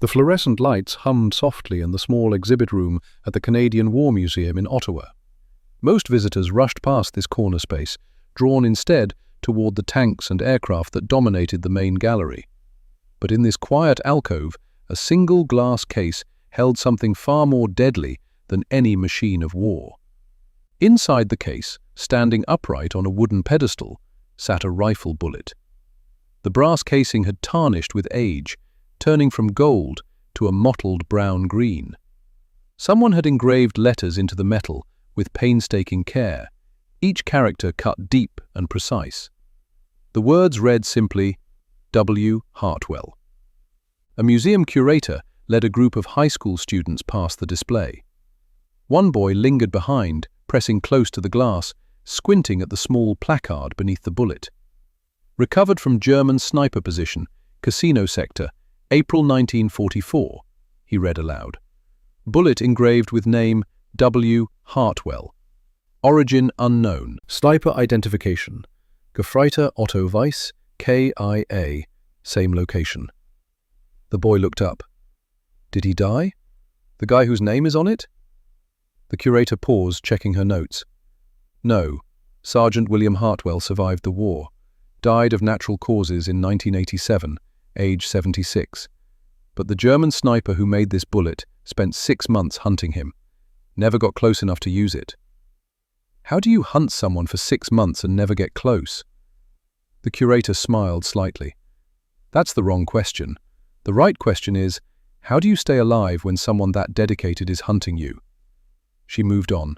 The fluorescent lights hummed softly in the small exhibit room at the Canadian War Museum in Ottawa. Most visitors rushed past this corner space, drawn instead toward the tanks and aircraft that dominated the main gallery. But in this quiet alcove, a single glass case held something far more deadly than any machine of war. Inside the case, standing upright on a wooden pedestal, sat a rifle bullet. The brass casing had tarnished with age, turning from gold to a mottled brown-green. Someone had engraved letters into the metal with painstaking care, each character cut deep and precise. The words read simply, W. Hartwell. A museum curator led a group of high school students past the display. One boy lingered behind, pressing close to the glass, squinting at the small placard beneath the bullet. Recovered from German sniper position, Casino Sector, April 1944, he read aloud. Bullet engraved with name W. Hartwell. Origin unknown. Sniper identification. Gefreiter Otto Weiss, KIA. Same location. The boy looked up. Did he die? The guy whose name is on it? The curator paused, checking her notes. No. Sergeant William Hartwell survived the war. Died of natural causes in 1987, age 76. But the German sniper who made this bullet spent 6 months hunting him. Never got close enough to use it. How do you hunt someone for 6 months and never get close? The curator smiled slightly. That's the wrong question. The right question is, how do you stay alive when someone that dedicated is hunting you? She moved on.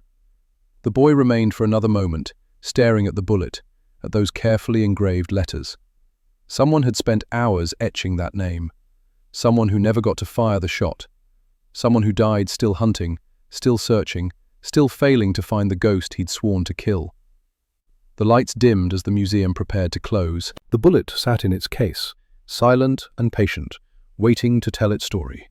The boy remained for another moment, staring at the bullet, at those carefully engraved letters. Someone had spent hours etching that name. Someone who never got to fire the shot. Someone who died still hunting, still searching, still failing to find the ghost he'd sworn to kill. The lights dimmed as the museum prepared to close. The bullet sat in its case, silent and patient, waiting to tell its story.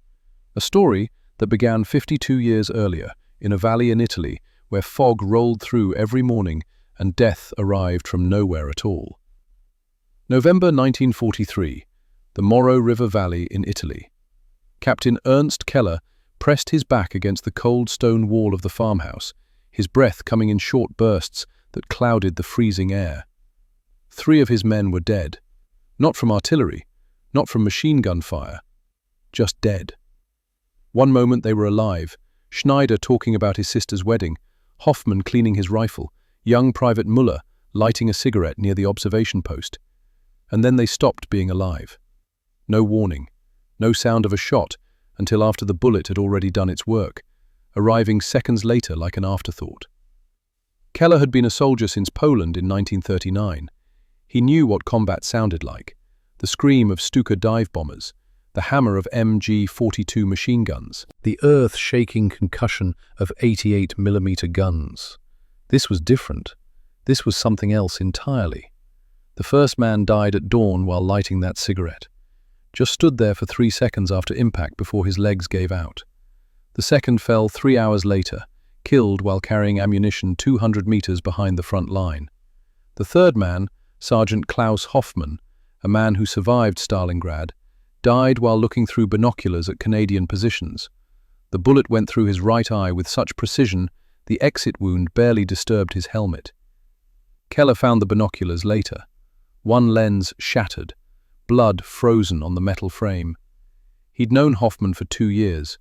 A story that began 52 years earlier, in a valley in Italy where fog rolled through every morning and death arrived from nowhere at all. November 1943, the Moro River Valley in Italy. Captain Ernst Keller pressed his back against the cold stone wall of the farmhouse, his breath coming in short bursts that clouded the freezing air. 3 of his men were dead, not from artillery, not from machine gun fire, just dead. One moment they were alive, Schneider talking about his sister's wedding, Hoffman cleaning his rifle, young Private Muller lighting a cigarette near the observation post. And then they stopped being alive. No warning, no sound of a shot until after the bullet had already done its work, arriving seconds later like an afterthought. Keller had been a soldier since Poland in 1939. He knew what combat sounded like, the scream of Stuka dive bombers, the hammer of MG-42 machine guns, the earth-shaking concussion of 88mm guns. This was different. This was something else entirely. The first man died at dawn while lighting that cigarette. Just stood there for 3 seconds after impact before his legs gave out. The second fell 3 hours later, killed while carrying ammunition 200 meters behind the front line. The third man, Sergeant Klaus Hoffmann, a man who survived Stalingrad, died while looking through binoculars at Canadian positions. The bullet went through his right eye with such precision, the exit wound barely disturbed his helmet. Keller found the binoculars later. One lens shattered, blood frozen on the metal frame. He'd known Hoffmann for 2 years,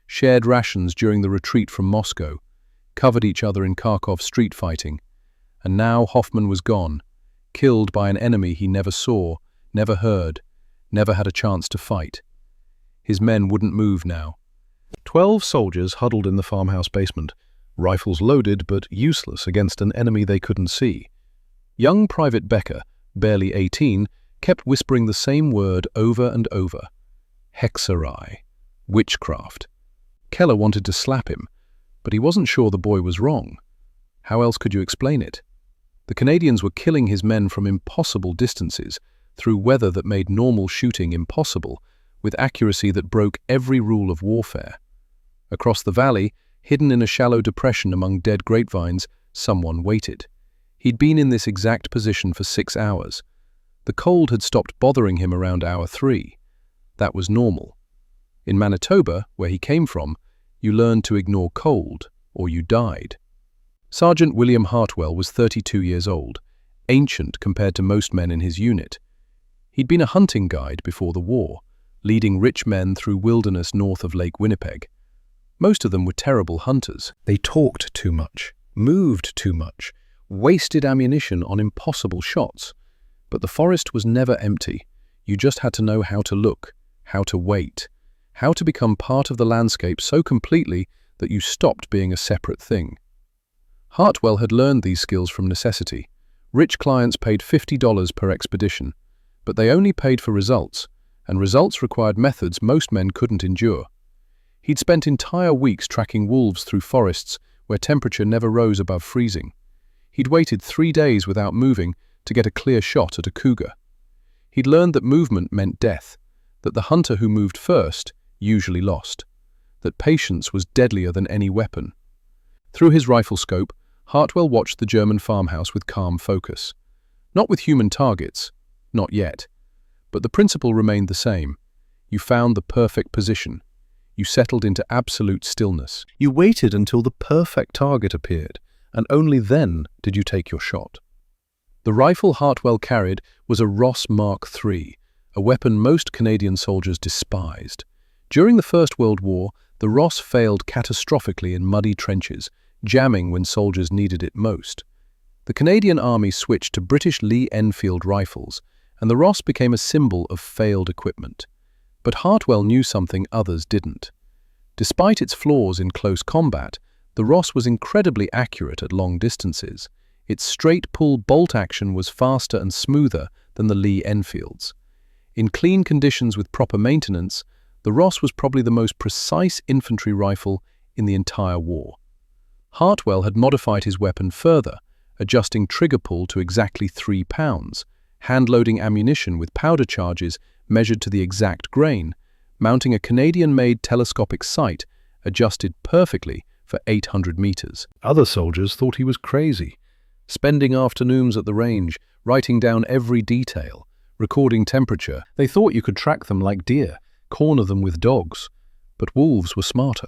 shared rations during the retreat from Moscow, covered each other in Kharkov street fighting, and now Hoffmann was gone, killed by an enemy he never saw, never heard, never had a chance to fight. His men wouldn't move now. 12 soldiers huddled in the farmhouse basement, rifles loaded but useless against an enemy they couldn't see. Young Private Becker, barely 18, kept whispering the same word over and over. Hexerei. Witchcraft. Keller wanted to slap him, but he wasn't sure the boy was wrong. How else could you explain it? The Canadians were killing his men from impossible distances, through weather that made normal shooting impossible, with accuracy that broke every rule of warfare. Across the valley, hidden in a shallow depression among dead grapevines, someone waited. He'd been in this exact position for 6 hours. The cold had stopped bothering him around hour 3. That was normal. In Manitoba, where he came from, you learned to ignore cold, or you died. Sergeant William Hartwell was 32 years old, ancient compared to most men in his unit. He'd been a hunting guide before the war, leading rich men through wilderness north of Lake Winnipeg. Most of them were terrible hunters. They talked too much, moved too much, wasted ammunition on impossible shots. But the forest was never empty. You just had to know how to look, how to wait, how to become part of the landscape so completely that you stopped being a separate thing. Hartwell had learned these skills from necessity. Rich clients paid $50 per expedition, but they only paid for results, and results required methods most men couldn't endure. He'd spent entire weeks tracking wolves through forests where temperature never rose above freezing. He'd waited 3 days without moving to get a clear shot at a cougar. He'd learned that movement meant death, that the hunter who moved first usually lost, that patience was deadlier than any weapon. Through his rifle scope, Hartwell watched the German farmhouse with calm focus. Not with human targets, not yet. But the principle remained the same. You found the perfect position. You settled into absolute stillness. You waited until the perfect target appeared, and only then did you take your shot. The rifle Hartwell carried was a Ross Mark III, a weapon most Canadian soldiers despised. During the First World War, the Ross failed catastrophically in muddy trenches, jamming when soldiers needed it most. The Canadian Army switched to British Lee Enfield rifles, and the Ross became a symbol of failed equipment. But Hartwell knew something others didn't. Despite its flaws in close combat, the Ross was incredibly accurate at long distances. Its straight-pull bolt action was faster and smoother than the Lee Enfields. In clean conditions with proper maintenance, the Ross was probably the most precise infantry rifle in the entire war. Hartwell had modified his weapon further, adjusting trigger pull to exactly 3 pounds, hand-loading ammunition with powder charges measured to the exact grain, mounting a Canadian-made telescopic sight adjusted perfectly for 800 meters. Other soldiers thought he was crazy, spending afternoons at the range, writing down every detail, recording temperature. They thought you could track them like deer, corner them with dogs. But wolves were smarter.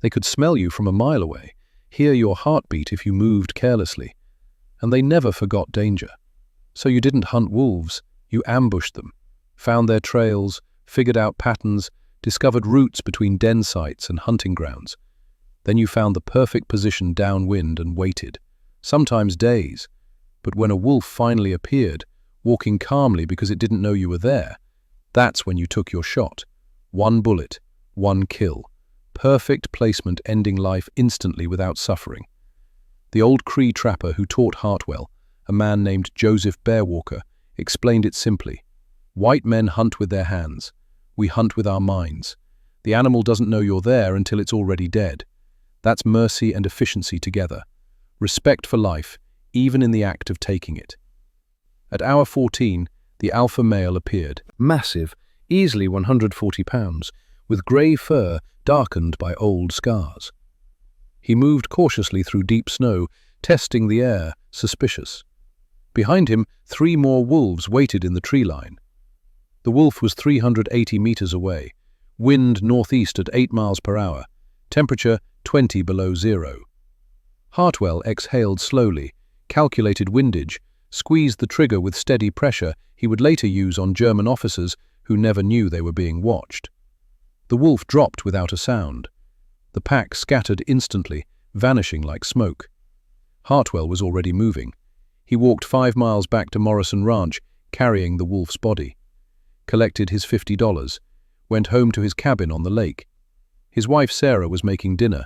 They could smell you from a mile away, hear your heartbeat if you moved carelessly. And they never forgot danger. So you didn't hunt wolves, you ambushed them, found their trails, figured out patterns, discovered routes between den sites and hunting grounds. Then you found the perfect position downwind and waited, sometimes days. But when a wolf finally appeared, walking calmly because it didn't know you were there, that's when you took your shot. 1 bullet, 1 kill. Perfect placement ending life instantly without suffering. The old Cree trapper who taught Hartwell, a man named Joseph Bearwalker, explained it simply. White men hunt with their hands. We hunt with our minds. The animal doesn't know you're there until it's already dead. That's mercy and efficiency together. Respect for life, even in the act of taking it. At hour 14, the alpha male appeared. Massive, easily 140 pounds, with grey fur darkened by old scars. He moved cautiously through deep snow, testing the air, suspicious. Behind him, 3 more wolves waited in the tree line. The wolf was 380 meters away, wind northeast at 8 miles per hour, temperature 20 below zero. Hartwell exhaled slowly, calculated windage, squeezed the trigger with steady pressure he would later use on German officers who never knew they were being watched. The wolf dropped without a sound. The pack scattered instantly, vanishing like smoke. Hartwell was already moving. He walked 5 miles back to Morrison Ranch, carrying the wolf's body. Collected his $50, went home to his cabin on the lake. His wife Sarah was making dinner.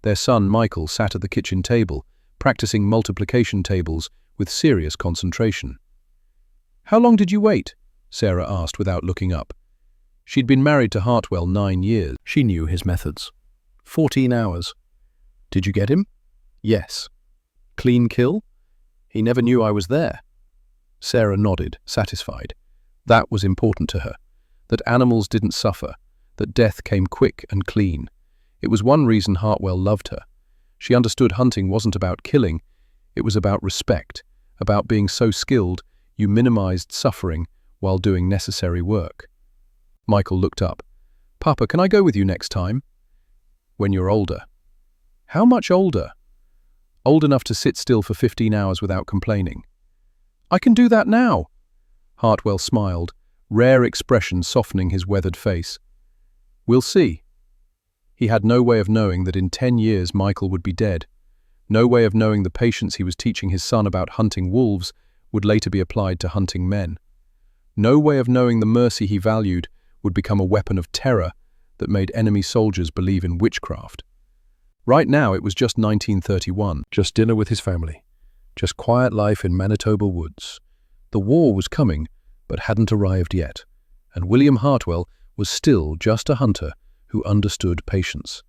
Their son Michael sat at the kitchen table, practicing multiplication tables with serious concentration. "How long did you wait?" Sarah asked without looking up. She'd been married to Hartwell 9 years. She knew his methods. 14 hours. "Did you get him?" "Yes." "Clean kill?" "He never knew I was there." Sarah nodded, satisfied. That was important to her, that animals didn't suffer, that death came quick and clean. It was one reason Hartwell loved her. She understood hunting wasn't about killing, it was about respect, about being so skilled you minimized suffering while doing necessary work. Michael looked up. "Papa, can I go with you next time?" "When you're older." "How much older?" "Old enough to sit still for 15 hours without complaining." "I can do that now." Hartwell smiled, rare expression softening his weathered face. "We'll see." He had no way of knowing that in 10 years Michael would be dead. No way of knowing the patience he was teaching his son about hunting wolves would later be applied to hunting men. No way of knowing the mercy he valued would become a weapon of terror that made enemy soldiers believe in witchcraft. Right now it was just 1931, just dinner with his family, just quiet life in Manitoba woods. The war was coming, but hadn't arrived yet, and William Hartwell was still just a hunter who understood patience.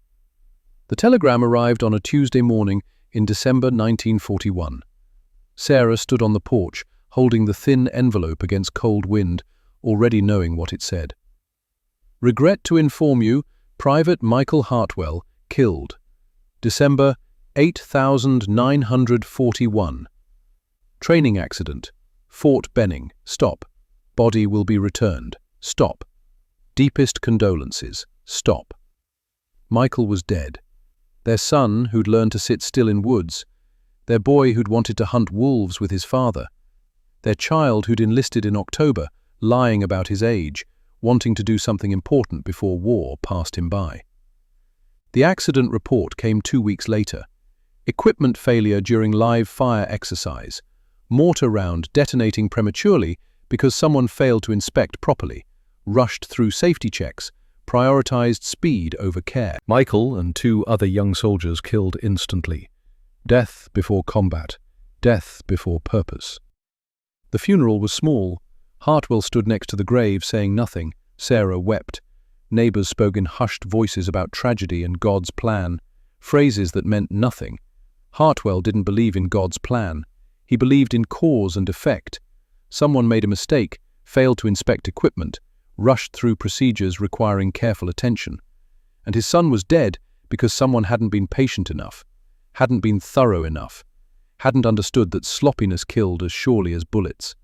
The telegram arrived on a Tuesday morning in December 1941. Sarah stood on the porch, holding the thin envelope against cold wind, already knowing what it said. "Regret to inform you, Private Michael Hartwell, killed. December 8941. Training accident. Fort Benning. Stop. Body will be returned. Stop. Deepest condolences. Stop." Michael was dead. Their son, who'd learned to sit still in woods. Their boy who'd wanted to hunt wolves with his father. Their child who'd enlisted in October, lying about his age, wanting to do something important before war passed him by. The accident report came 2 weeks later. Equipment failure during live fire exercise. Mortar round detonating prematurely because someone failed to inspect properly, rushed through safety checks, prioritized speed over care. Michael and 2 other young soldiers killed instantly. Death before combat. Death before purpose. The funeral was small. Hartwell stood next to the grave saying nothing. Sarah wept. Neighbors spoke in hushed voices about tragedy and God's plan, phrases that meant nothing. Hartwell didn't believe in God's plan. He believed in cause and effect. Someone made a mistake, failed to inspect equipment, rushed through procedures requiring careful attention. And his son was dead because someone hadn't been patient enough, hadn't been thorough enough, hadn't understood that sloppiness killed as surely as bullets.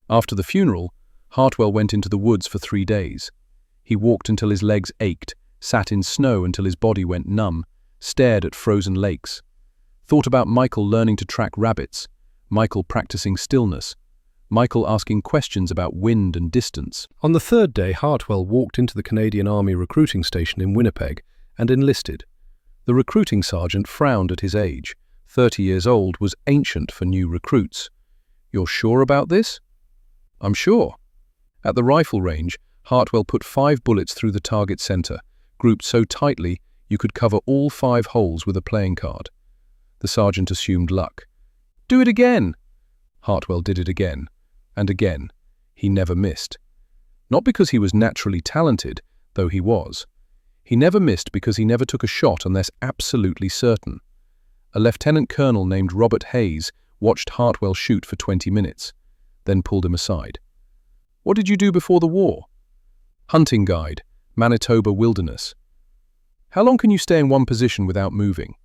After the funeral, Hartwell went into the woods for 3 days. He walked until his legs ached, sat in snow until his body went numb, stared at frozen lakes, thought about Michael learning to track rabbits, Michael practicing stillness, Michael asking questions about wind and distance. On the 3rd day, Hartwell walked into the Canadian Army recruiting station in Winnipeg and enlisted. The recruiting sergeant frowned at his age. 30 years old was ancient for new recruits. "You're sure about this?" "I'm sure." At the rifle range, Hartwell put 5 bullets through the target center, grouped so tightly you could cover all 5 holes with a playing card. The sergeant assumed luck. "Do it again." Hartwell did it again. And again. He never missed. Not because he was naturally talented, though he was. He never missed because he never took a shot unless absolutely certain. A lieutenant colonel named Robert Hayes watched Hartwell shoot for 20 minutes, then pulled him aside. "What did you do before the war?" "Hunting guide, Manitoba wilderness." "How long can you stay in one position without moving?"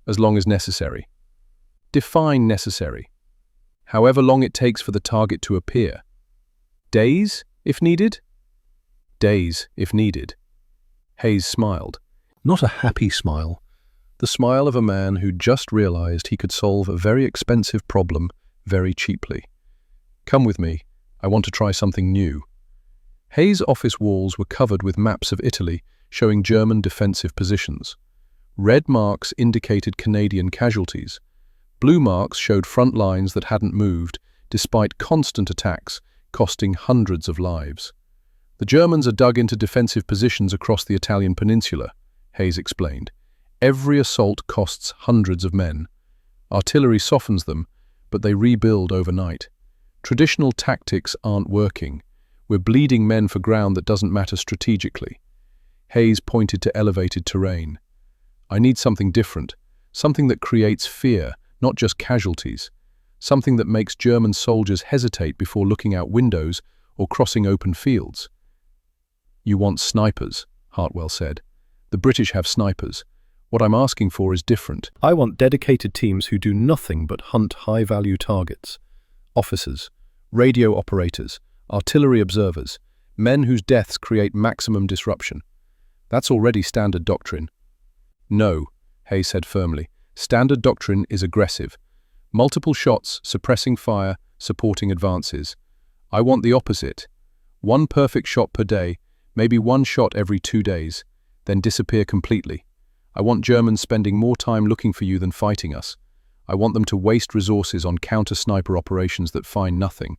"As long as necessary." "Define necessary." "However long it takes for the target to appear." "Days, if needed?" "Days, if needed." Hayes smiled. Not a happy smile. The smile of a man who just realized he could solve a very expensive problem very cheaply. "Come with me. I want to try something new." Hayes' office walls were covered with maps of Italy showing German defensive positions. Red marks indicated Canadian casualties. Blue marks showed front lines that hadn't moved, despite constant attacks, costing hundreds of lives. "The Germans are dug into defensive positions across the Italian peninsula," Hayes explained. "Every assault costs hundreds of men. Artillery softens them, but they rebuild overnight. Traditional tactics aren't working. We're bleeding men for ground that doesn't matter strategically." Hayes pointed to elevated terrain. "I need something different, something that creates fear, not just casualties, something that makes German soldiers hesitate before looking out windows or crossing open fields." "You want snipers," Hartwell said. "The British have snipers. What I'm asking for is different. I want dedicated teams who do nothing but hunt high-value targets. Officers, radio operators, artillery observers, Men whose deaths create maximum disruption. That's already standard doctrine. No, Hayes said firmly. Standard doctrine is aggressive. Multiple shots, suppressing fire, supporting advances. I want the opposite. One perfect shot per day, maybe one shot every 2 days, then disappear completely. I want Germans spending more time looking for you than fighting us. I want them to waste resources on counter-sniper operations that find nothing.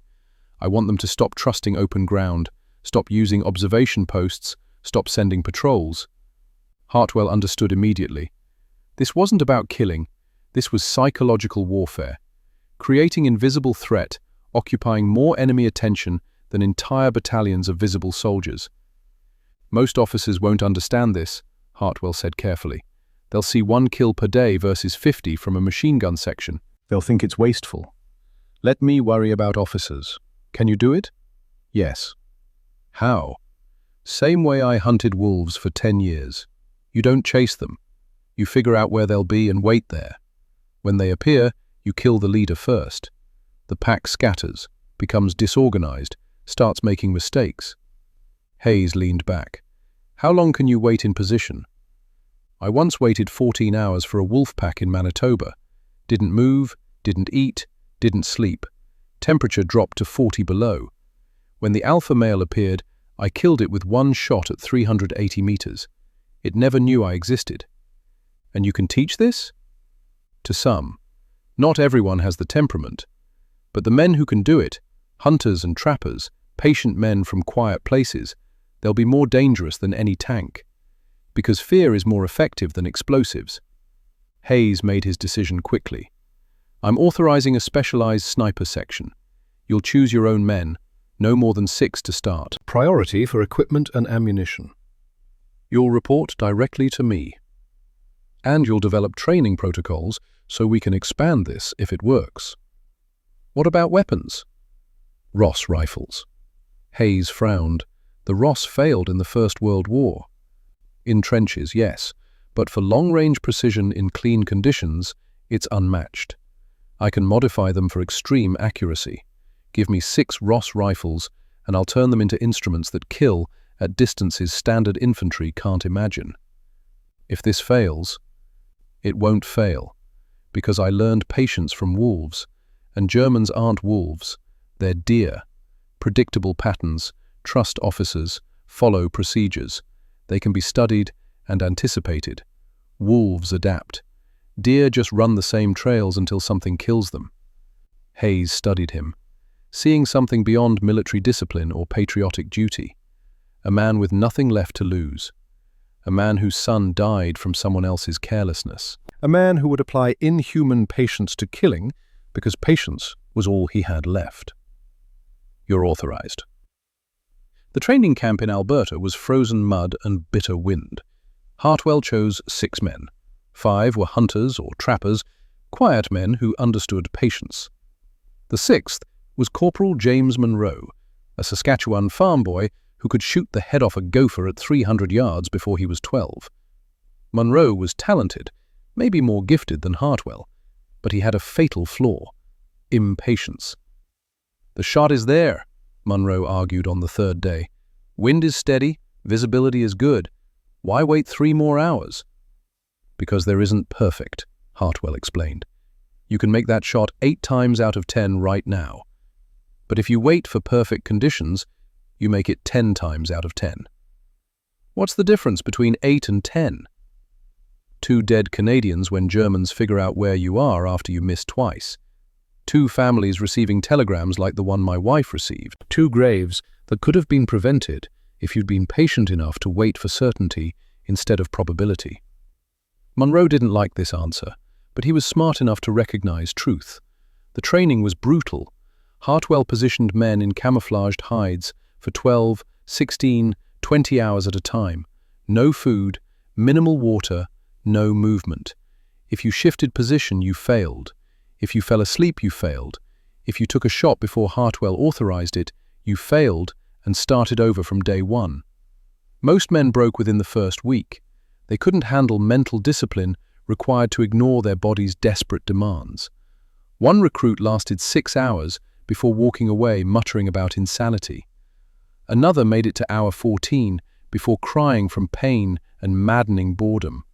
I want them to stop trusting open ground, stop using observation posts, stop sending patrols. Hartwell understood immediately. This wasn't about killing, this was psychological warfare, creating invisible threat, occupying more enemy attention than entire battalions of visible soldiers. Most officers won't understand this, Hartwell said carefully. They'll see 1 kill per day versus 50 from a machine gun section. They'll think it's wasteful. Let me worry about officers. Can you do it? Yes. How? Same way I hunted wolves for 10 years. You don't chase them. You figure out where they'll be and wait there. When they appear, you kill the leader first. The pack scatters, becomes disorganized, starts making mistakes. Hayes leaned back. How long can you wait in position? I once waited 14 hours for a wolf pack in Manitoba. Didn't move, didn't eat, didn't sleep. Temperature dropped to 40 below. When the alpha male appeared, I killed it with 1 shot at 380 meters. It never knew I existed. And you can teach this? To some. Not everyone has the temperament. But the men who can do it, hunters and trappers, patient men from quiet places, they'll be more dangerous than any tank. Because fear is more effective than explosives. Hayes made his decision quickly. I'm authorizing a specialized sniper section. You'll choose your own men, no more than 6 to start. Priority for equipment and ammunition. You'll report directly to me. And you'll develop training protocols so we can expand this if it works. What about weapons? Ross rifles. Hayes frowned. The Ross failed in the First World War. In trenches, yes, but for long-range precision in clean conditions, it's unmatched. I can modify them for extreme accuracy. Give me 6 Ross rifles, and I'll turn them into instruments that kill at distances standard infantry can't imagine. If this fails, it won't fail, because I learned patience from wolves, and Germans aren't wolves, they're deer. Predictable patterns, trust officers, follow procedures. They can be studied and anticipated. Wolves adapt. Deer just run the same trails until something kills them. Hayes studied him, seeing something beyond military discipline or patriotic duty. A man with nothing left to lose. A man whose son died from someone else's carelessness. A man who would apply inhuman patience to killing because patience was all he had left. You're authorized. The training camp in Alberta was frozen mud and bitter wind. Hartwell chose 6 men. 5 were hunters or trappers, quiet men who understood patience. The 6th was Corporal James Monroe, a Saskatchewan farm boy who could shoot the head off a gopher at 300 yards before he was 12. Monroe was talented, maybe more gifted than Hartwell, but he had a fatal flaw: impatience. The shot is there, Monroe argued on the 3rd day. Wind is steady, visibility is good. Why wait 3 more hours? Because there isn't perfect, Hartwell explained. You can make that shot 8 times out of 10 right now. But if you wait for perfect conditions, you make it 10 times out of 10. What's the difference between 8 and 10? 2 dead Canadians when Germans figure out where you are after you miss twice. 2 families receiving telegrams like the one my wife received. 2 graves that could have been prevented if you'd been patient enough to wait for certainty instead of probability. Monroe didn't like this answer, but he was smart enough to recognize truth. The training was brutal. Hartwell positioned men in camouflaged hides for 12, 16, 20 hours at a time. No food, minimal water, no movement. If you shifted position, you failed. If you fell asleep, you failed. If you took a shot before Hartwell authorized it, you failed and started over from day 1. Most men broke within the first week. They couldn't handle mental discipline required to ignore their body's desperate demands. One recruit lasted 6 hours before walking away muttering about insanity. Another made it to hour 14 before crying from pain and maddening boredom.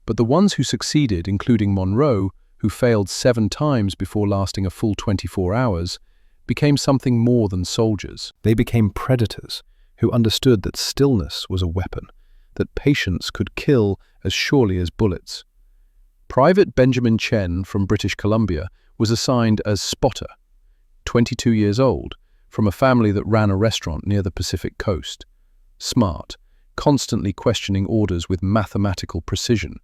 But the ones who succeeded, including Monroe, who failed 7 times before lasting a full 24 hours, became something more than soldiers. They became predators who understood that stillness was a weapon, that patience could kill as surely as bullets. Private Benjamin Chen from British Columbia was assigned as spotter, 22 years old, from a family that ran a restaurant near the Pacific coast. Smart, constantly questioning orders with mathematical precision.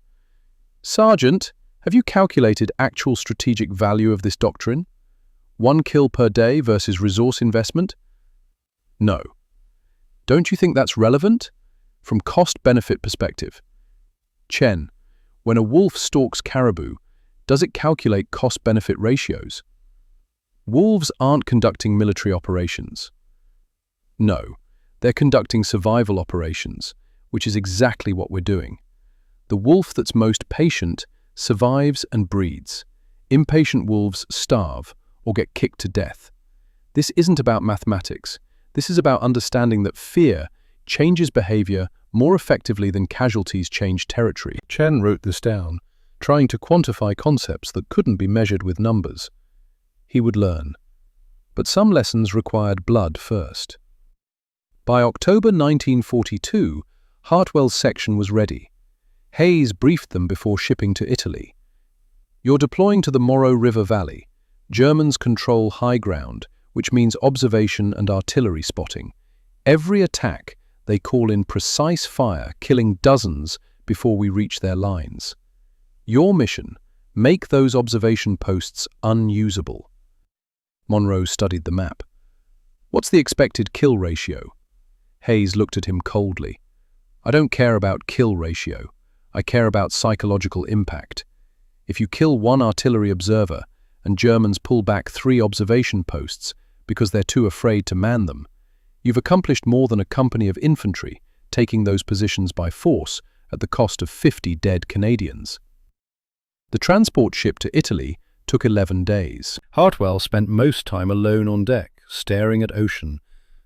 "Sergeant, have you calculated actual strategic value of this doctrine? 1 kill per day versus resource investment?" "No." "Don't you think that's relevant? From cost-benefit perspective." "Chen, when a wolf stalks caribou, does it calculate cost-benefit ratios?" "Wolves aren't conducting military operations." "No, they're conducting survival operations, which is exactly what we're doing. The wolf that's most patient survives and breeds. Impatient wolves starve or get kicked to death. This isn't about mathematics. This is about understanding that fear changes behavior more effectively than casualties change territory." Chen wrote this down, trying to quantify concepts that couldn't be measured with numbers. He would learn. But some lessons required blood first. By October 1942, Hartwell's section was ready. Hayes briefed them before shipping to Italy. "You're deploying to the Moro River Valley. Germans control high ground, which means observation and artillery spotting. Every attack, they call in precise fire, killing dozens before we reach their lines. Your mission, make those observation posts unusable." Monroe studied the map. "What's the expected kill ratio?" Hayes looked at him coldly. "I don't care about kill ratio. I care about psychological impact. If you kill 1 artillery observer and Germans pull back 3 observation posts because they're too afraid to man them, you've accomplished more than a company of infantry taking those positions by force at the cost of 50 dead Canadians." The transport ship to Italy took 11 days. Hartwell spent most time alone on deck, staring at ocean,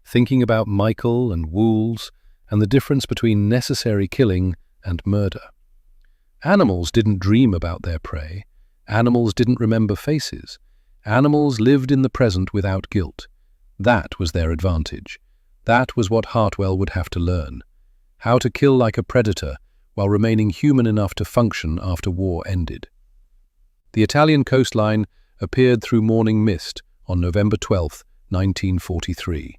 thinking about Michael and wolves and the difference between necessary killing and murder. Animals didn't dream about their prey. Animals didn't remember faces. Animals lived in the present without guilt. That was their advantage. That was what Hartwell would have to learn. How to kill like a predator while remaining human enough to function after war ended. The Italian coastline appeared through morning mist on November 12, 1943.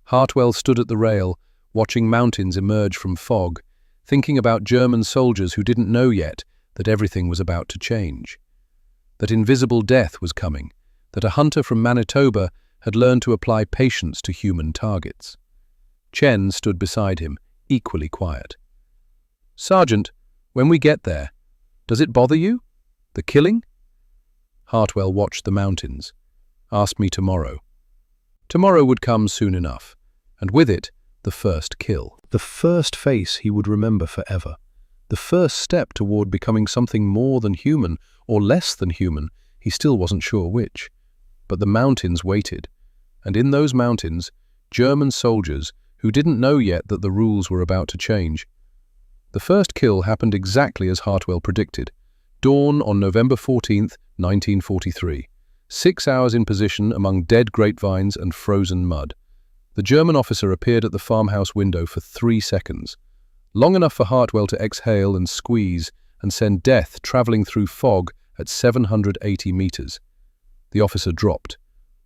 Hartwell stood at the rail, watching mountains emerge from fog, thinking about German soldiers who didn't know yet that everything was about to change. That invisible death was coming, that a hunter from Manitoba had learned to apply patience to human targets. Chen stood beside him, equally quiet. "Sergeant, when we get there, does it bother you? The killing?" Hartwell watched the mountains. "Ask me tomorrow." Tomorrow would come soon enough, and with it, the first kill. The first face he would remember forever. The first step toward becoming something more than human, or less than human, he still wasn't sure which. But the mountains waited, and in those mountains, German soldiers who didn't know yet that the rules were about to change. The first kill happened exactly as Hartwell predicted. Dawn on November 14, 1943. 6 hours in position among dead grapevines and frozen mud. The German officer appeared at the farmhouse window for 3 seconds, long enough for Hartwell to exhale and squeeze and send death traveling through fog at 780 meters. The officer dropped.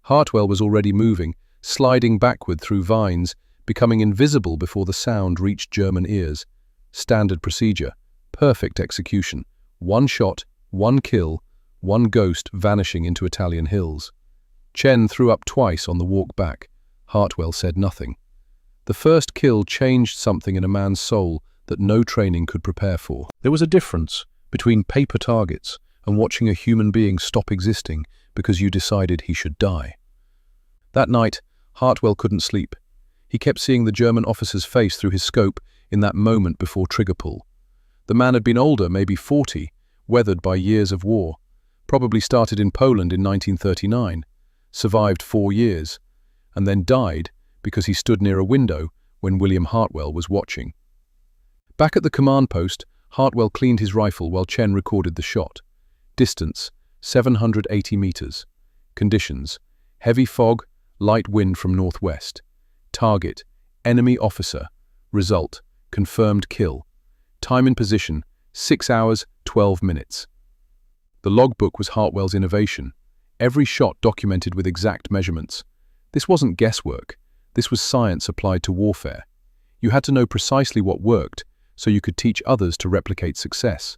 Hartwell was already moving, sliding backward through vines, becoming invisible before the sound reached German ears. Standard procedure. Perfect execution. 1 shot, 1 kill, 1 ghost vanishing into Italian hills. Chen threw up twice on the walk back. Hartwell said nothing. The first kill changed something in a man's soul that no training could prepare for. There was a difference between paper targets and watching a human being stop existing because you decided he should die. That night, Hartwell couldn't sleep. He kept seeing the German officer's face through his scope in that moment before trigger pull. The man had been older, maybe 40, weathered by years of war, probably started in Poland in 1939, survived 4 years, and then died because he stood near a window when William Hartwell was watching. Back at the command post, Hartwell cleaned his rifle while Chen recorded the shot. Distance, 780 meters. Conditions, heavy fog, light wind from northwest. Target, enemy officer. Result, confirmed kill. Time in position, 6 hours, 12 minutes. The logbook was Hartwell's innovation. Every shot documented with exact measurements. This wasn't guesswork. This was science applied to warfare. You had to know precisely what worked, so you could teach others to replicate success.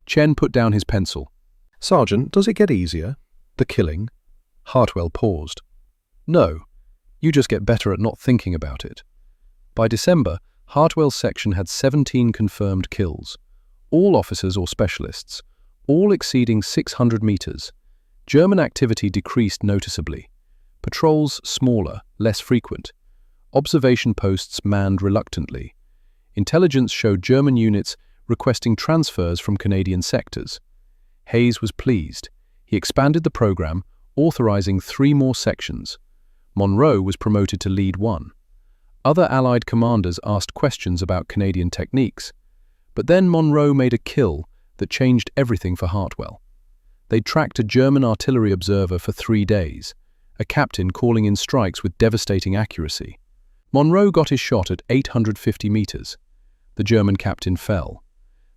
Chen put down his pencil. Sergeant, does it get easier? The killing? Hartwell paused. No, you just get better at not thinking about it. By December, Hartwell's section had 17 confirmed kills. All officers or specialists, all exceeding 600 meters. German activity decreased noticeably. Patrols smaller, less frequent. Observation posts manned reluctantly. Intelligence showed German units requesting transfers from Canadian sectors. Hayes was pleased. He expanded the program, authorizing 3 more sections. Monroe was promoted to lead 1. Other Allied commanders asked questions about Canadian techniques. But then Monroe made a kill that changed everything for Hartwell. They tracked a German artillery observer for 3 days, a captain calling in strikes with devastating accuracy. Monroe got his shot at 850 meters. The German captain fell.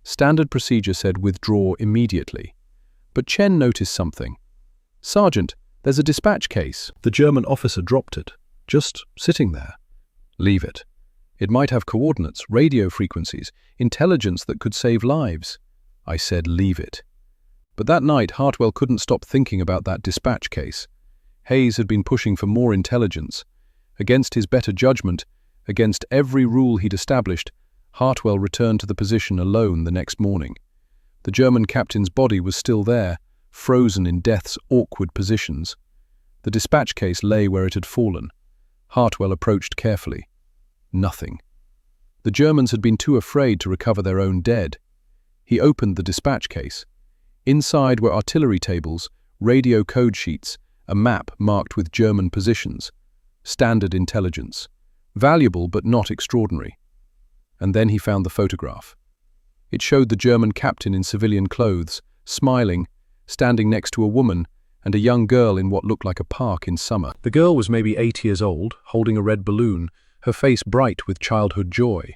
Standard procedure said withdraw immediately. But Chen noticed something. Sergeant, there's a dispatch case. The German officer dropped it, just sitting there. Leave it. It might have coordinates, radio frequencies, intelligence that could save lives. I said leave it. But that night, Hartwell couldn't stop thinking about that dispatch case. Hayes had been pushing for more intelligence. Against his better judgment, against every rule he'd established, Hartwell returned to the position alone the next morning. The German captain's body was still there, frozen in death's awkward positions. The dispatch case lay where it had fallen. Hartwell approached carefully. Nothing. The Germans had been too afraid to recover their own dead. He opened the dispatch case. Inside were artillery tables, radio code sheets, a map marked with German positions. Standard intelligence. Valuable but not extraordinary. And then he found the photograph. It showed the German captain in civilian clothes, smiling, standing next to a woman and a young girl in what looked like a park in summer. The girl was maybe 8 years old, holding a red balloon, her face bright with childhood joy.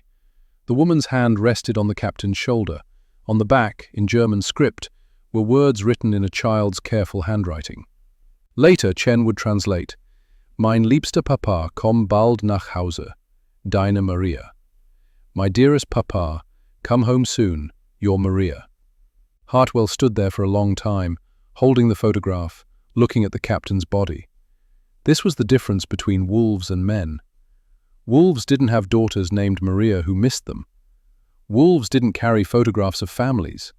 The woman's hand rested on the captain's shoulder. On the back, in German script, were words written in a child's careful handwriting. Later, Chen would translate, Mein liebster Papa, komm bald nach Hause, deine Maria. My dearest Papa, come home soon, your Maria. Hartwell stood there for a long time, holding the photograph, looking at the captain's body. This was the difference between wolves and men. Wolves didn't have daughters named Maria who missed them. Wolves didn't carry photographs of families.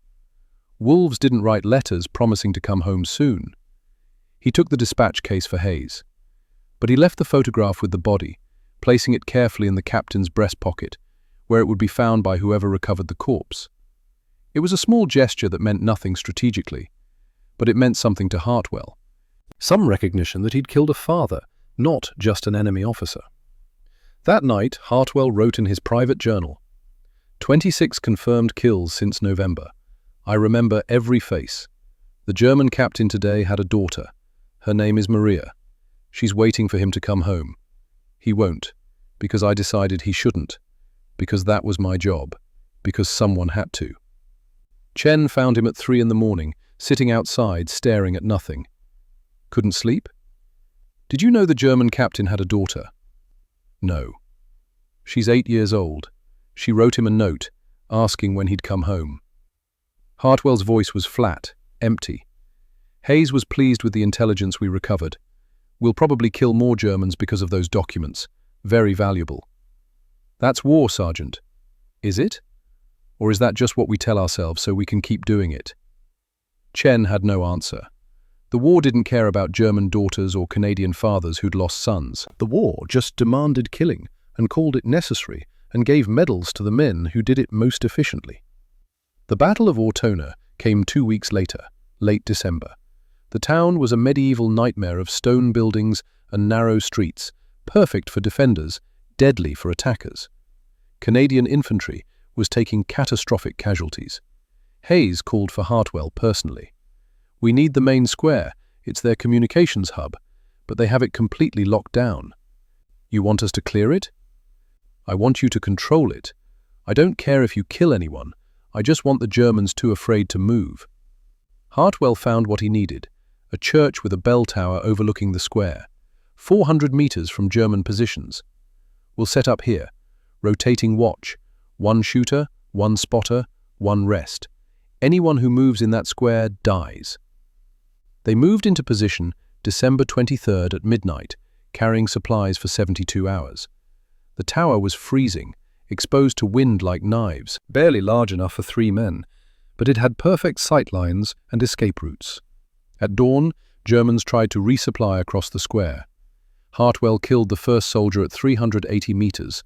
Wolves didn't write letters promising to come home soon. He took the dispatch case for Hayes. But he left the photograph with the body, placing it carefully in the captain's breast pocket, where it would be found by whoever recovered the corpse. It was a small gesture that meant nothing strategically, but it meant something to Hartwell. Some recognition that he'd killed a father, not just an enemy officer. That night, Hartwell wrote in his private journal, 26 confirmed kills since November. I remember every face. The German captain today had a daughter. Her name is Maria. She's waiting for him to come home. He won't, because I decided he shouldn't, because that was my job, because someone had to. Chen found him at 3 in the morning, sitting outside, staring at nothing. Couldn't sleep? Did you know the German captain had a daughter? No. She's 8 years old. She wrote him a note, asking when he'd come home. Hartwell's voice was flat, empty. Hayes was pleased with the intelligence we recovered. We'll probably kill more Germans because of those documents. Very valuable. That's war, Sergeant. Is it? Or is that just what we tell ourselves so we can keep doing it? Chen had no answer. The war didn't care about German daughters or Canadian fathers who'd lost sons. The war just demanded killing and called it necessary and gave medals to the men who did it most efficiently. The Battle of Ortona came 2 weeks later, late December. The town was a medieval nightmare of stone buildings and narrow streets, perfect for defenders, deadly for attackers. Canadian infantry was taking catastrophic casualties. Hayes called for Hartwell personally. "We need the main square, it's their communications hub, but they have it completely locked down. You want us to clear it? I want you to control it. I don't care if you kill anyone, I just want the Germans too afraid to move." Hartwell found what he needed, a church with a bell tower overlooking the square, 400 meters from German positions. "We'll set up here, rotating watch, one shooter, one spotter, one rest. Anyone who moves in that square dies." They moved into position December 23rd at midnight, carrying supplies for 72 hours. The tower was freezing, exposed to wind like knives, barely large enough for 3 men, but it had perfect sight lines and escape routes. At dawn, Germans tried to resupply across the square. Hartwell killed the first soldier at 380 meters.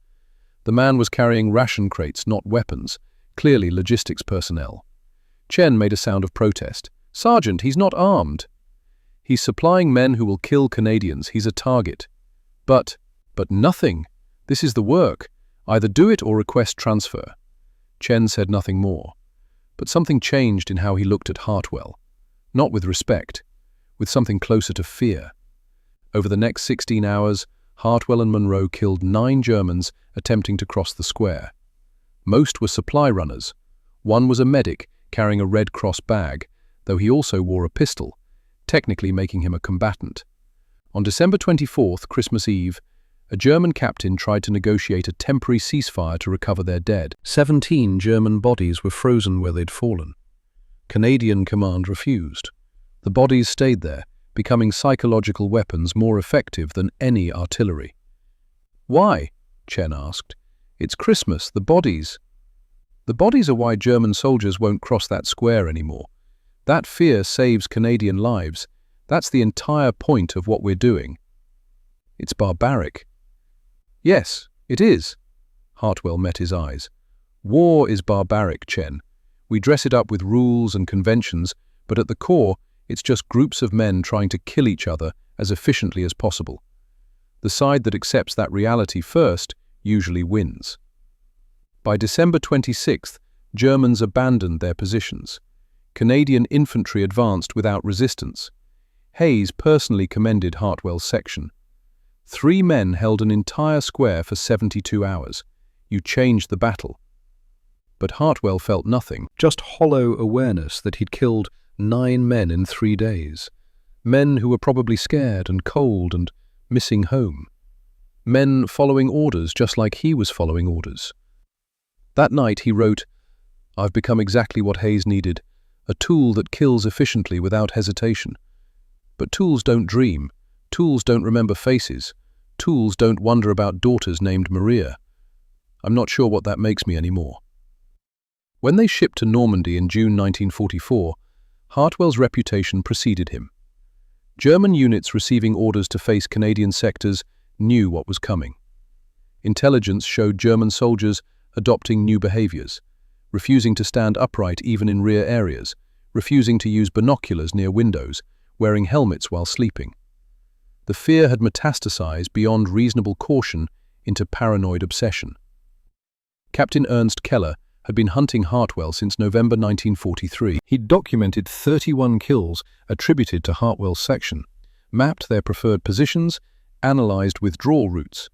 The man was carrying ration crates, not weapons, clearly logistics personnel. Chen made a sound of protest. "Sergeant, he's not armed." "He's supplying men who will kill Canadians. He's a target." But nothing. This is the work. Either do it or request transfer." Chen said nothing more. But something changed in how he looked at Hartwell. Not with respect, with something closer to fear. Over the next 16 hours, Hartwell and Monroe killed 9 Germans attempting to cross the square. Most were supply runners. One was a medic carrying a Red Cross bag, though he also wore a pistol, technically making him a combatant. On December 24th, Christmas Eve, a German captain tried to negotiate a temporary ceasefire to recover their dead. 17 German bodies were frozen where they'd fallen. Canadian command refused. The bodies stayed there, becoming psychological weapons more effective than any artillery. "Why?" Chen asked. "It's Christmas, the bodies." "The bodies are why German soldiers won't cross that square anymore. That fear saves Canadian lives. That's the entire point of what we're doing." "It's barbaric." "Yes, it is." Hartwell met his eyes. "War is barbaric, Chen. We dress it up with rules and conventions, but at the core, it's just groups of men trying to kill each other as efficiently as possible. The side that accepts that reality first usually wins." By December 26th, Germans abandoned their positions. Canadian infantry advanced without resistance. Hayes personally commended Hartwell's section. 3 men held an entire square for 72 hours. You changed the battle. But Hartwell felt nothing, just hollow awareness that he'd killed 9 men in 3 days. Men who were probably scared and cold and missing home. Men following orders just like he was following orders. That night he wrote, "I've become exactly what Hayes needed, a tool that kills efficiently without hesitation. But tools don't dream. Tools don't remember faces. Tools don't wonder about daughters named Maria. I'm not sure what that makes me anymore." When they shipped to Normandy in June 1944, Hartwell's reputation preceded him. German units receiving orders to face Canadian sectors knew what was coming. Intelligence showed German soldiers adopting new behaviors, refusing to stand upright even in rear areas, refusing to use binoculars near windows, wearing helmets while sleeping. The fear had metastasized beyond reasonable caution into paranoid obsession. Captain Ernst Keller had been hunting Hartwell since November 1943. He'd documented 31 kills attributed to Hartwell's section, mapped their preferred positions, analyzed withdrawal routes.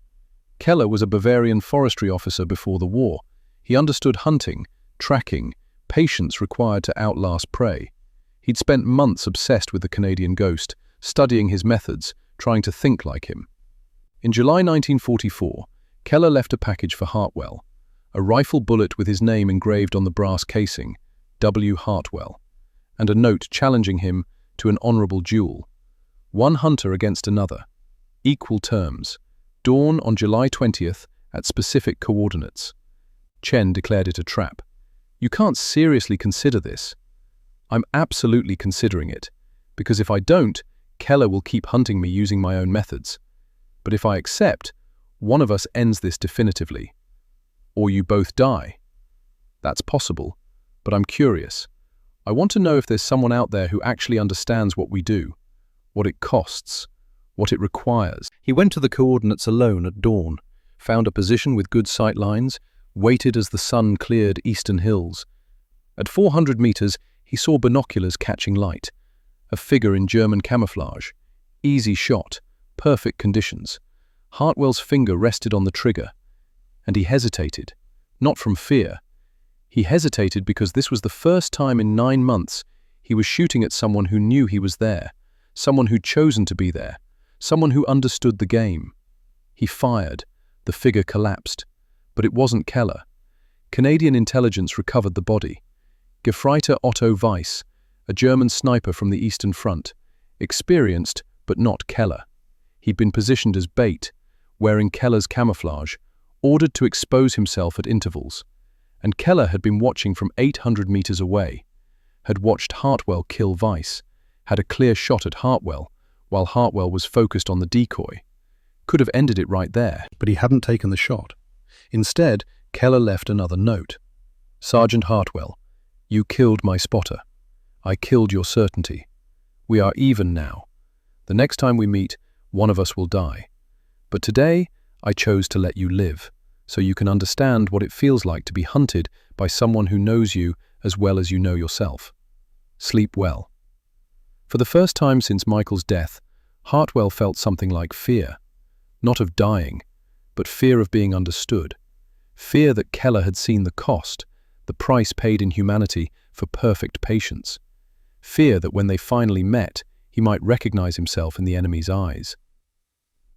Keller was a Bavarian forestry officer before the war. He understood hunting, tracking, patience required to outlast prey. He'd spent months obsessed with the Canadian ghost, studying his methods, trying to think like him. In July 1944, Keller left a package for Hartwell, a rifle bullet with his name engraved on the brass casing, W. Hartwell, and a note challenging him to an honorable duel. One hunter against another. Equal terms. Dawn on July 20th at specific coordinates. Chen declared it a trap. "You can't seriously consider this." "I'm absolutely considering it, because if I don't, Keller will keep hunting me using my own methods. But if I accept, one of us ends this definitively. Or you both die." "That's possible, but I'm curious. I want to know if there's someone out there who actually understands what we do, what it costs, what it requires. He went to the coordinates alone at dawn, found a position with good sight lines, waited as the sun cleared eastern hills. At 400 meters, he saw binoculars catching light. A figure in German camouflage. Easy shot, perfect conditions. Hartwell's finger rested on the trigger, and he hesitated, not from fear. He hesitated because this was the first time in 9 months he was shooting at someone who knew he was there, someone who'd chosen to be there, someone who understood the game. He fired. The figure collapsed. But it wasn't Keller. Canadian intelligence recovered the body. Gefreiter Otto Weiss, a German sniper from the Eastern Front, experienced but not Keller. He'd been positioned as bait, wearing Keller's camouflage, ordered to expose himself at intervals. And Keller had been watching from 800 meters away, had watched Hartwell kill Weiss, had a clear shot at Hartwell, while Hartwell was focused on the decoy. Could have ended it right there, but he hadn't taken the shot. Instead, Keller left another note. Sergeant Hartwell, you killed my spotter. I killed your certainty. We are even now. The next time we meet, one of us will die. But today, I chose to let you live, so you can understand what it feels like to be hunted by someone who knows you as well as you know yourself. Sleep well. For the first time since Michael's death, Hartwell felt something like fear. Not of dying, but fear of being understood. Fear that Keller had seen the cost, the price paid in humanity for perfect patience. Fear that when they finally met, he might recognize himself in the enemy's eyes.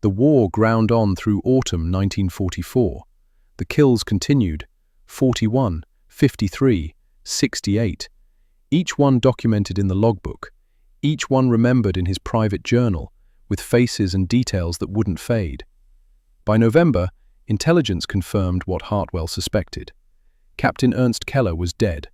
The war ground on through autumn 1944. The kills continued, 41, 53, 68. Each one documented in the logbook, each one remembered in his private journal, with faces and details that wouldn't fade. By November, intelligence confirmed what Hartwell suspected. Captain Ernst Keller was dead.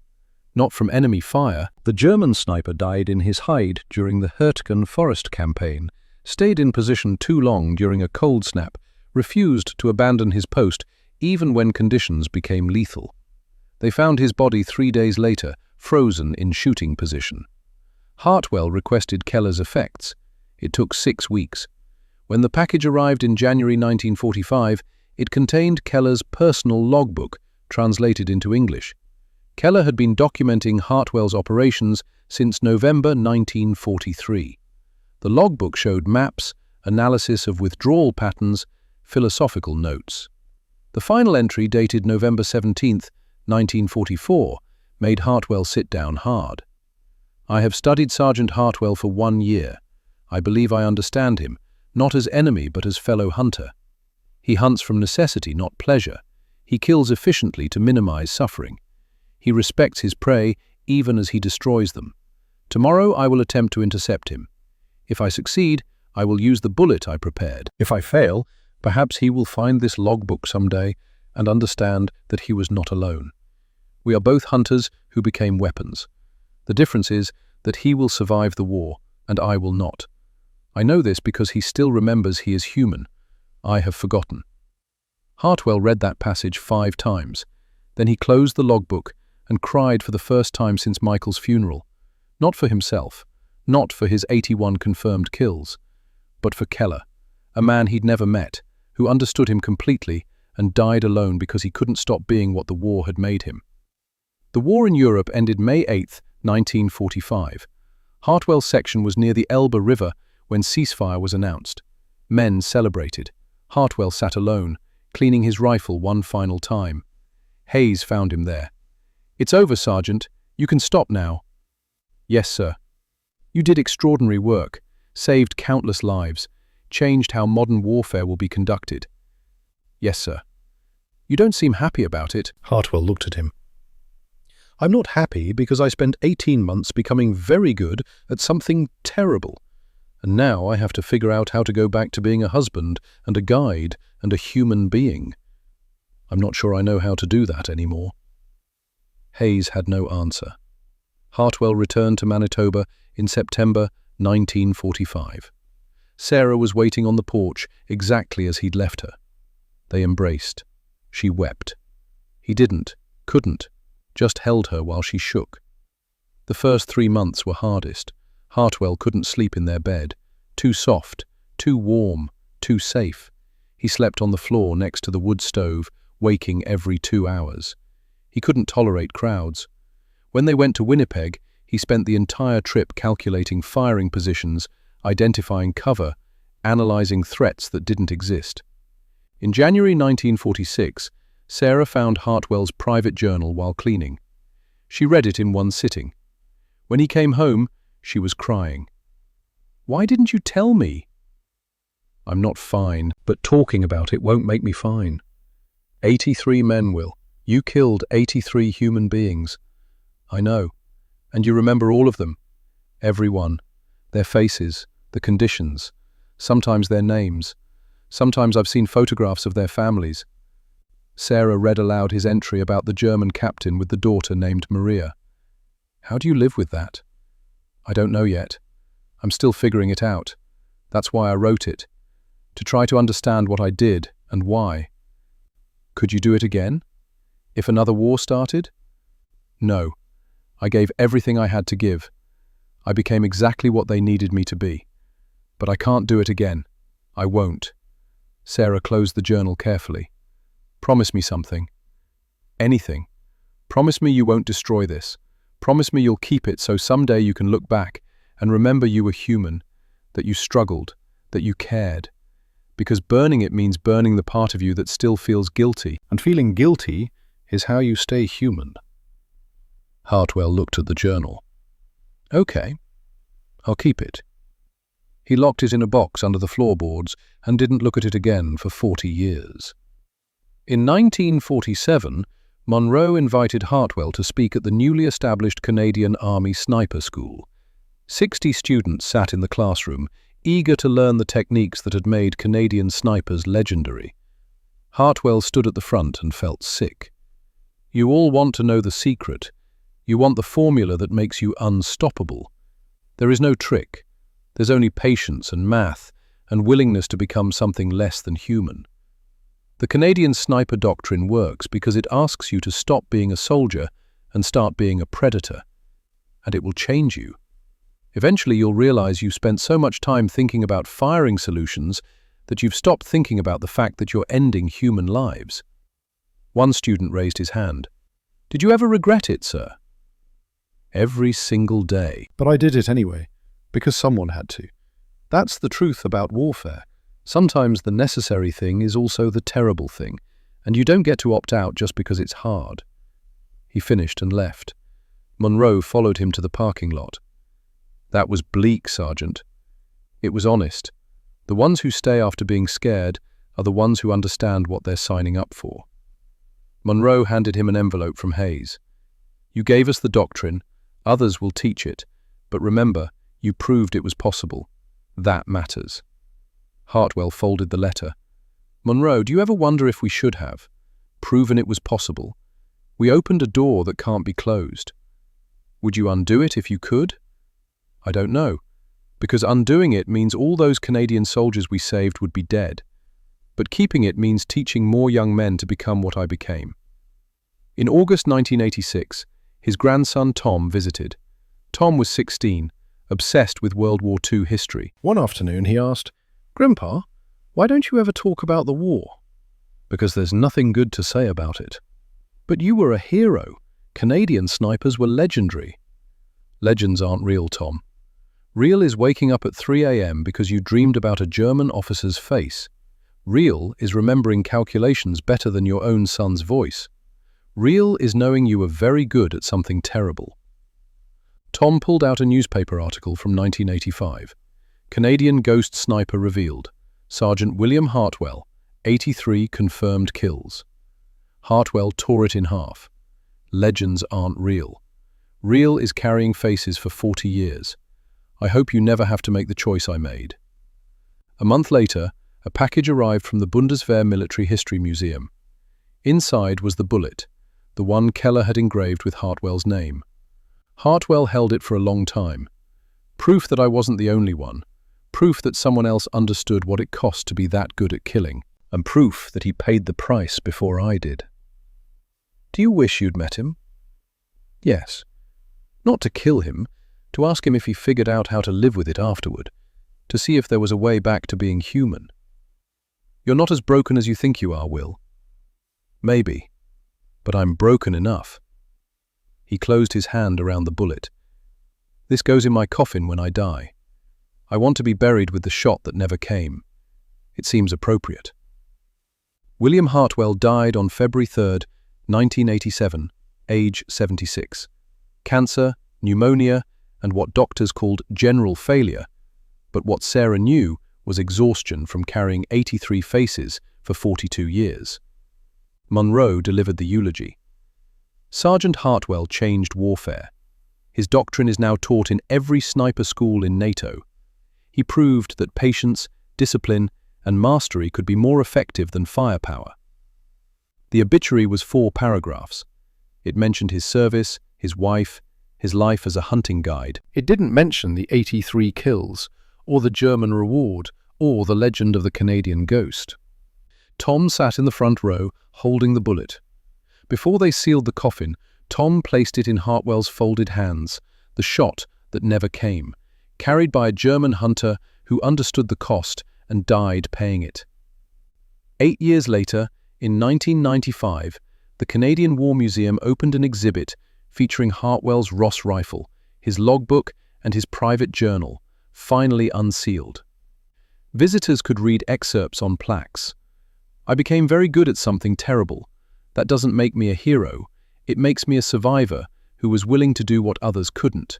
Not from enemy fire. The German sniper died in his hide during the Hurtgen forest campaign, stayed in position too long during a cold snap, refused to abandon his post even when conditions became lethal. They found his body 3 days later, frozen in shooting position. Hartwell requested Keller's effects. It took 6 weeks. When the package arrived in January 1945, it contained Keller's personal logbook, translated into English. Keller had been documenting Hartwell's operations since November 1943. The logbook showed maps, analysis of withdrawal patterns, philosophical notes. The final entry, dated November 17, 1944, made Hartwell sit down hard. I have studied Sergeant Hartwell for 1 year. I believe I understand him, not as enemy but as fellow hunter. He hunts from necessity, not pleasure. He kills efficiently to minimize suffering. He respects his prey even as he destroys them. Tomorrow I will attempt to intercept him. If I succeed, I will use the bullet I prepared. If I fail, perhaps he will find this logbook someday and understand that he was not alone. We are both hunters who became weapons. The difference is that he will survive the war, and I will not. I know this because he still remembers he is human. I have forgotten. Hartwell read that passage 5 times. Then he closed the logbook and cried for the first time since Michael's funeral. Not for himself, not for his 81 confirmed kills, but for Keller, a man he'd never met, who understood him completely and died alone because he couldn't stop being what the war had made him. The war in Europe ended May 8, 1945. Hartwell's section was near the Elbe River when ceasefire was announced. Men celebrated. Hartwell sat alone, cleaning his rifle one final time. Hayes found him there. "It's over, Sergeant. You can stop now." "Yes, sir." "You did extraordinary work, saved countless lives, changed how modern warfare will be conducted." "Yes, sir." "You don't seem happy about it." Hartwell looked at him. "I'm not happy because I spent 18 months becoming very good at something terrible. And now I have to figure out how to go back to being a husband and a guide and a human being. I'm not sure I know how to do that anymore." Hayes had no answer. Hartwell returned to Manitoba in September 1945. Sarah was waiting on the porch exactly as he'd left her. They embraced. She wept. He didn't, couldn't, just held her while she shook. The first 3 months were hardest. Hartwell couldn't sleep in their bed. Too soft, Too warm, too safe. He slept on the floor next to the wood stove, waking every 2 hours. He couldn't tolerate crowds. When they went to Winnipeg, he spent the entire trip calculating firing positions, identifying cover, analyzing threats that didn't exist. In January 1946, Sarah found Hartwell's private journal while cleaning. She read it in one sitting. When he came home, she was crying. "Why didn't you tell me?" "I'm not fine, but talking about it won't make me fine. 83 men, Will. You killed 83 human beings." "I know. And you remember all of them. Every one. Their faces, the conditions, sometimes their names. Sometimes I've seen photographs of their families." Sarah read aloud his entry about the German captain with the daughter named Maria. "How do you live with that?" "I don't know yet. I'm still figuring it out. That's why I wrote it. To try to understand what I did and why." "Could you do it again? If another war started?" "No. I gave everything I had to give. I became exactly what they needed me to be. But I can't do it again. I won't." Sarah closed the journal carefully. "Promise me something." "Anything. Promise me you won't destroy this. Promise me you'll keep it so someday you can look back and remember you were human, that you struggled, that you cared. Because burning it means burning the part of you that still feels guilty, and feeling guilty is how you stay human." Hartwell looked at the journal. "Okay, I'll keep it." He locked it in a box under the floorboards and didn't look at it again for 40 years. In 1947, Monroe invited Hartwell to speak at the newly established Canadian Army Sniper School. 60 students sat in the classroom, eager to learn the techniques that had made Canadian snipers legendary. Hartwell stood at the front and felt sick. "You all want to know the secret. You want the formula that makes you unstoppable. There is no trick. There's only patience and math and willingness to become something less than human. The Canadian sniper doctrine works because it asks you to stop being a soldier and start being a predator. And it will change you. Eventually you'll realize you've spent so much time thinking about firing solutions that you've stopped thinking about the fact that you're ending human lives." One student raised his hand. "Did you ever regret it, sir?" "Every single day. But I did it anyway, because someone had to. That's the truth about warfare. Sometimes the necessary thing is also the terrible thing, and you don't get to opt out just because it's hard." He finished and left. Monroe followed him to the parking lot. "That was bleak, Sergeant. It was honest. The ones who stay after being scared are the ones who understand what they're signing up for." Monroe handed him an envelope from Hayes. "You gave us the doctrine. Others will teach it. But remember, you proved it was possible. That matters." Hartwell folded the letter. "Monroe, do you ever wonder if we should have proven it was possible? We opened a door that can't be closed. Would you undo it if you could?" "I don't know, because undoing it means all those Canadian soldiers we saved would be dead. But keeping it means teaching more young men to become what I became." In August 1986, his grandson Tom visited. Tom was 16, obsessed with World War II history. One afternoon he asked, "Grandpa, why don't you ever talk about the war?" "Because there's nothing good to say about it." "But you were a hero. Canadian snipers were legendary." "Legends aren't real, Tom. Real is waking up at 3 a.m. because you dreamed about a German officer's face. Real is remembering calculations better than your own son's voice. Real is knowing you were very good at something terrible." Tom pulled out a newspaper article from 1985. Canadian ghost sniper revealed. Sergeant William Hartwell, 83 confirmed kills. Hartwell tore it in half. Legends aren't real. Real is carrying faces for 40 years. I hope you never have to make the choice I made. A month later, a package arrived from the Bundeswehr Military History Museum. Inside was the bullet, the one Keller had engraved with Hartwell's name. Hartwell held it for a long time. Proof that I wasn't the only one. Proof that someone else understood what it cost to be that good at killing. And proof that he paid the price before I did. "Do you wish you'd met him?" "Yes. Not to kill him, to ask him if he figured out how to live with it afterward. to see if there was a way back to being human. You're not as broken as you think you are, Will. Maybe, but I'm broken enough. He closed his hand around the bullet. This goes in my coffin when I die. I want to be buried with the shot that never came. It seems appropriate. William Hartwell died on February 3rd, 1987, age 76. Cancer, pneumonia, and what doctors called general failure, but what Sarah knew was exhaustion from carrying 83 faces for 42 years. Monroe delivered the eulogy. Sergeant Hartwell changed warfare. His doctrine is now taught in every sniper school in NATO. He proved that patience, discipline, and mastery could be more effective than firepower. The obituary was 4 paragraphs. It mentioned his service, his wife, his life as a hunting guide. It didn't mention the 83 kills, or the German reward, or the legend of the Canadian ghost. Tom sat in the front row, holding the bullet. Before they sealed the coffin, Tom placed it in Hartwell's folded hands, the shot that never came, carried by a German hunter who understood the cost and died paying it. 8 years later, in 1995, the Canadian War Museum opened an exhibit featuring Hartwell's Ross rifle, his logbook, and his private journal, finally unsealed. Visitors could read excerpts on plaques. I became very good at something terrible. That doesn't make me a hero. It makes me a survivor who was willing to do what others couldn't.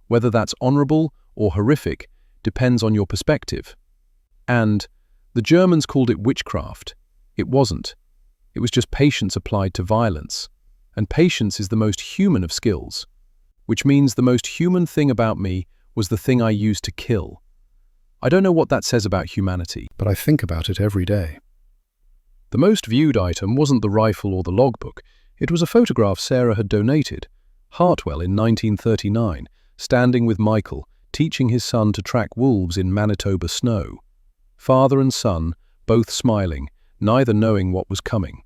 Whether that's honorable or horrific depends on your perspective. And the Germans called it witchcraft. It wasn't. It was just patience applied to violence. And patience is the most human of skills, which means the most human thing about me was the thing I used to kill. I don't know what that says about humanity, but I think about it every day. The most viewed item wasn't the rifle or the logbook. It was a photograph Sarah had donated. Hartwell in 1939, standing with Michael, teaching his son to track wolves in Manitoba snow. Father and son, both smiling, neither knowing what was coming.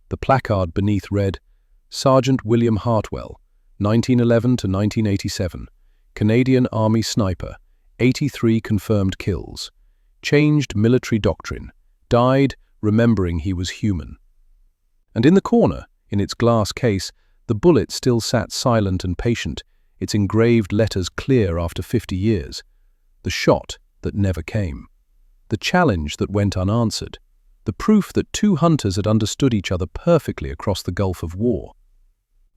The placard beneath read, Sergeant William Hartwell, 1911 to 1987, Canadian Army sniper, 83 confirmed kills, changed military doctrine, died remembering he was human. And in the corner, in its glass case, the bullet still sat silent and patient, its engraved letters clear after 50 years. The shot that never came. The challenge that went unanswered. The proof that 2 hunters had understood each other perfectly across the Gulf of War.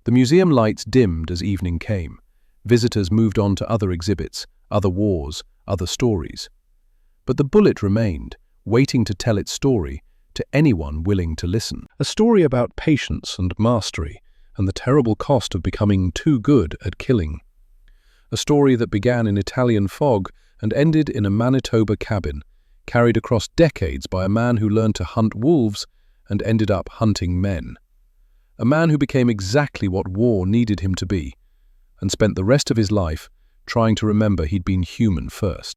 The museum lights dimmed as evening came. Visitors moved on to other exhibits, other wars, other stories. But the bullet remained, waiting to tell its story to anyone willing to listen. A story about patience and mastery, and the terrible cost of becoming too good at killing. A story that began in Italian fog and ended in a Manitoba cabin, carried across decades by a man who learned to hunt wolves and ended up hunting men. A man who became exactly what war needed him to be, and spent the rest of his life trying to remember he'd been human first.